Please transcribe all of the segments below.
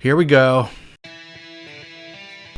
Here we go.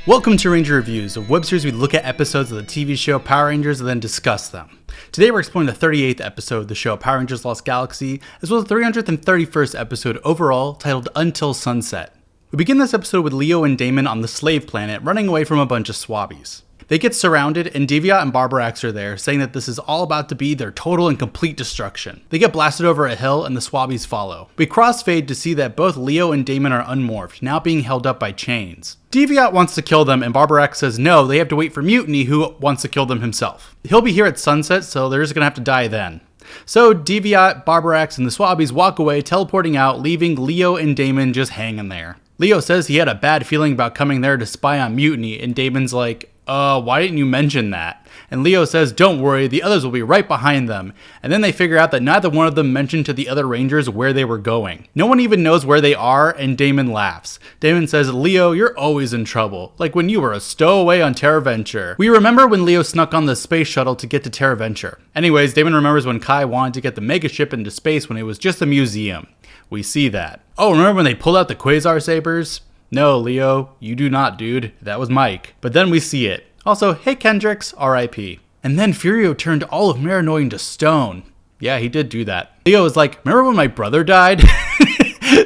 Welcome to Ranger Reviews, a web series we look at episodes of the TV show Power Rangers and then discuss them. Today we're exploring the 38th episode of the show Power Rangers Lost Galaxy, as well as the 331st episode overall, titled Until Sunset. We begin this episode with Leo and Damon on the slave planet, running away from a bunch of swabbies. They get surrounded, and Deviat and Barbarax are there, saying that this is all about to be their total and complete destruction. They get blasted over a hill, and the swabbies follow. We crossfade to see that both Leo and Damon are unmorphed, now being held up by chains. Deviat wants to kill them, and Barbarax says no, they have to wait for Mutiny, who wants to kill them himself. He'll be here at sunset, so they're just gonna have to die then. So Deviat, Barbarax, and the swabbies walk away, teleporting out, leaving Leo and Damon just hanging there. Leo says he had a bad feeling about coming there to spy on Mutiny, and Damon's like, why didn't you mention that? And Leo says, don't worry, the others will be right behind them. And then they figure out that neither one of them mentioned to the other Rangers where they were going. No one even knows where they are, and Damon laughs. Damon says, Leo, you're always in trouble, like when you were a stowaway on TerraVenture. We remember when Leo snuck on the space shuttle to get to TerraVenture. Anyways, Damon remembers when Kai wanted to get the megaship into space when it was just a museum. We see that. Oh, remember when they pulled out the Quasar Sabers? No, Leo, you do not, dude. That was Mike. But then we see it. Also, hey Kendricks, RIP. And then Furio turned all of Marinoy into stone. Yeah, he did do that. Leo was like, remember when my brother died?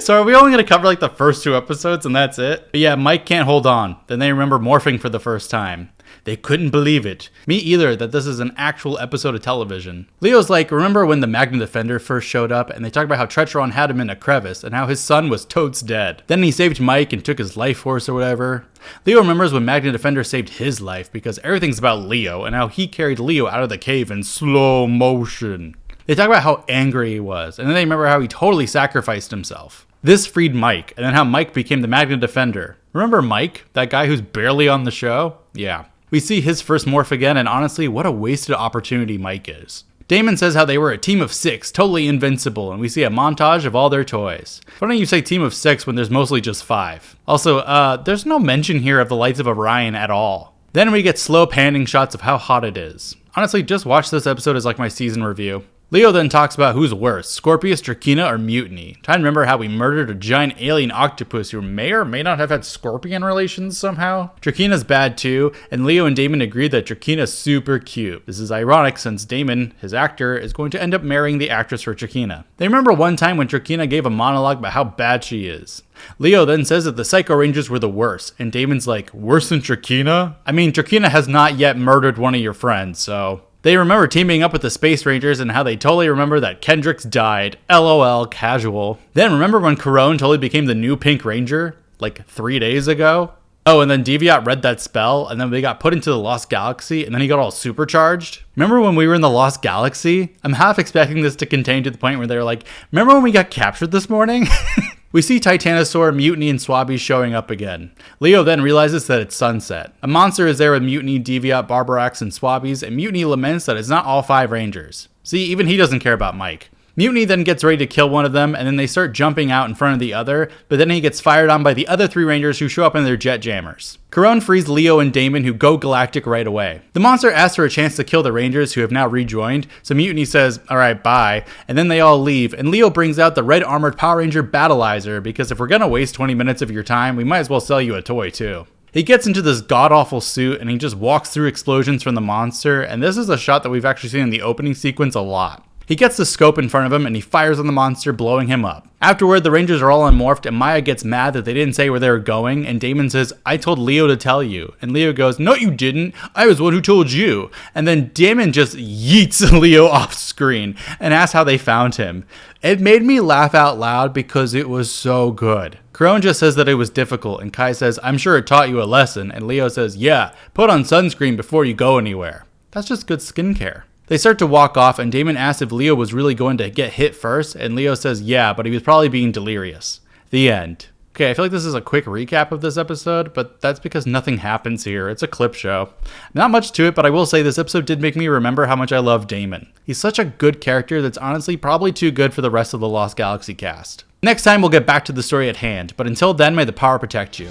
So are we only going to cover like the first 2 episodes and that's it? But yeah, Mike can't hold on. Then they remember morphing for the first time. They couldn't believe it. Me either, that this is an actual episode of television. Leo's like, remember when the Magna Defender first showed up and they talked about how Tretron had him in a crevice and how his son was totes dead. Then he saved Mike and took his life force or whatever. Leo remembers when Magna Defender saved his life because everything's about Leo and how he carried Leo out of the cave in slow motion. They talk about how angry he was, and then they remember how he totally sacrificed himself. This freed Mike, and then how Mike became the Magna Defender. Remember Mike? That guy who's barely on the show? Yeah. We see his first morph again, and honestly, what a wasted opportunity Mike is. Damon says how they were a team of 6, totally invincible, and we see a montage of all their toys. Why don't you say team of 6 when there's mostly just 5? Also, there's no mention here of the Lights of Orion at all. Then we get slow panning shots of how hot it is. Honestly, just watch this episode as like my season review. Leo then talks about who's worse, Scorpius, Drakina, or Mutiny. Trying to remember how we murdered a giant alien octopus who may or may not have had scorpion relations somehow. Drakina's bad too, and Leo and Damon agree that Drakina's super cute. This is ironic since Damon, his actor, is going to end up marrying the actress for Drakina. They remember one time when Drakina gave a monologue about how bad she is. Leo then says that the Psycho Rangers were the worst, and Damon's like, worse than Drakina? I mean, Drakina has not yet murdered one of your friends, so... They remember teaming up with the Space Rangers and how they totally remember that Kendricks died. LOL, casual. Then remember when Corone totally became the new Pink Ranger? Like 3 days ago? Oh, and then Deviat read that spell, and then they got put into the Lost Galaxy, and then he got all supercharged. Remember when we were in the Lost Galaxy? I'm half expecting this to contain to the point where they're like, remember when we got captured this morning? We see Titanosaur, Mutiny, and Swabby showing up again. Leo then realizes that it's sunset. A monster is there with Mutiny, Deviat, Barbarax, and Swabbies, and Mutiny laments that it's not all 5 Rangers. See, even he doesn't care about Mike. Mutiny then gets ready to kill one of them, and then they start jumping out in front of the other, but then he gets fired on by the other 3 Rangers who show up in their jet jammers. Corone frees Leo and Damon, who go galactic right away. The monster asks for a chance to kill the Rangers who have now rejoined, so Mutiny says, alright, bye, and then they all leave, and Leo brings out the red armored Power Ranger Battleizer, because if we're gonna waste 20 minutes of your time, we might as well sell you a toy too. He gets into this god-awful suit, and he just walks through explosions from the monster, and this is a shot that we've actually seen in the opening sequence a lot. He gets the scope in front of him and he fires on the monster, blowing him up. Afterward, the Rangers are all unmorphed and Maya gets mad that they didn't say where they were going, and Damon says, I told Leo to tell you. And Leo goes, no you didn't, I was the one who told you. And then Damon just yeets Leo off screen and asks how they found him. It made me laugh out loud because it was so good. Corone just says that it was difficult, and Kai says, I'm sure it taught you a lesson, and Leo says, yeah, put on sunscreen before you go anywhere. That's just good skincare. They start to walk off, and Damon asks if Leo was really going to get hit first, and Leo says yeah, but he was probably being delirious. The end. Okay, I feel like this is a quick recap of this episode, but that's because nothing happens here. It's a clip show. Not much to it, but I will say this episode did make me remember how much I love Damon. He's such a good character that's honestly probably too good for the rest of the Lost Galaxy cast. Next time we'll get back to the story at hand, but until then, may the power protect you.